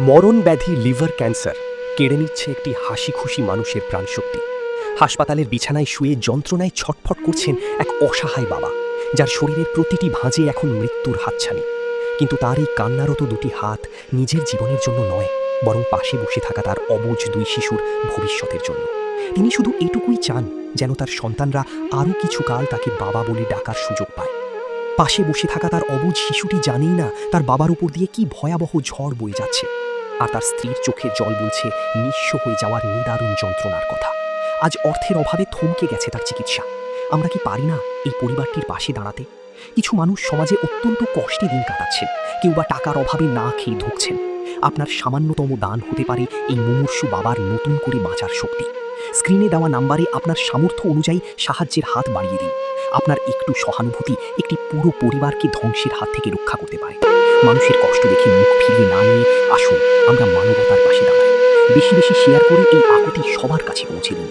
মরণ ব্যাধি liver cancer কেড়ে নিচ্ছে একটি হাসি খুশি মানুষের প্রাণশক্তি। হাসপাতালের বিছানায় শুয়ে যন্ত্রণায় ছটফট করছেন এক অসহায় বাবা, যার শরীরের প্রতিটি ভাঁজে এখন মৃত্যুর হাতছানি। কিন্তু তার এই কান্নারত দুটি হাত নিজের জীবনের জন্য নয়, বরং পাশে বসে থাকা তার অবুঝ দুই শিশুর ভবিষ্যতের জন্য। তিনি শুধু এটুকুই চান, যেন তার সন্তানরা আরও কিছু কাল তাকে বাবা বলে ডাকার সুযোগ পায়। পাশে বসে থাকা তার অবুঝ শিশুটি জানেই না তার বাবার উপর দিয়ে কি ভয়াবহ ঝড় বয়ে যাচ্ছে, আর তার স্ত্রীর চোখের জল বলছে নিঃস্ব হয়ে যাওয়ার নিদারুণ যন্ত্রণার কথা। আজ অর্থের অভাবে থমকে গেছে তার চিকিৎসা। আমরা কি পারি না এই পরিবারটির পাশে দাঁড়াতে? কিছু মানুষ সমাজে অত্যন্ত কষ্টে দিন কাটাচ্ছেন, কেউ বা টাকার অভাবে না খেয়ে ধুঁকছেন। আপনার সামান্যতম দান হতে পারে এই মুমূর্ষু বাবার নতুন করে বাঁচার শক্তি। স্ক্রিনে দেওয়া নাম্বারে আপনার সামর্থ্য অনুযায়ী সাহায্যের হাত বাড়িয়ে দিন। আপনার একটু সহানুভূতি একটি পুরো পরিবারকে ধ্বংসের হাত থেকে রক্ষা করতে পারে। মানুষের কষ্ট দেখে মুখ ফিরিয়ে না নিয়ে আসুন আমরা মানবতার পাশে দাঁড়াই। বেশি বেশি শেয়ার করে এই আকুতি সবার কাছে পৌঁছে দিন।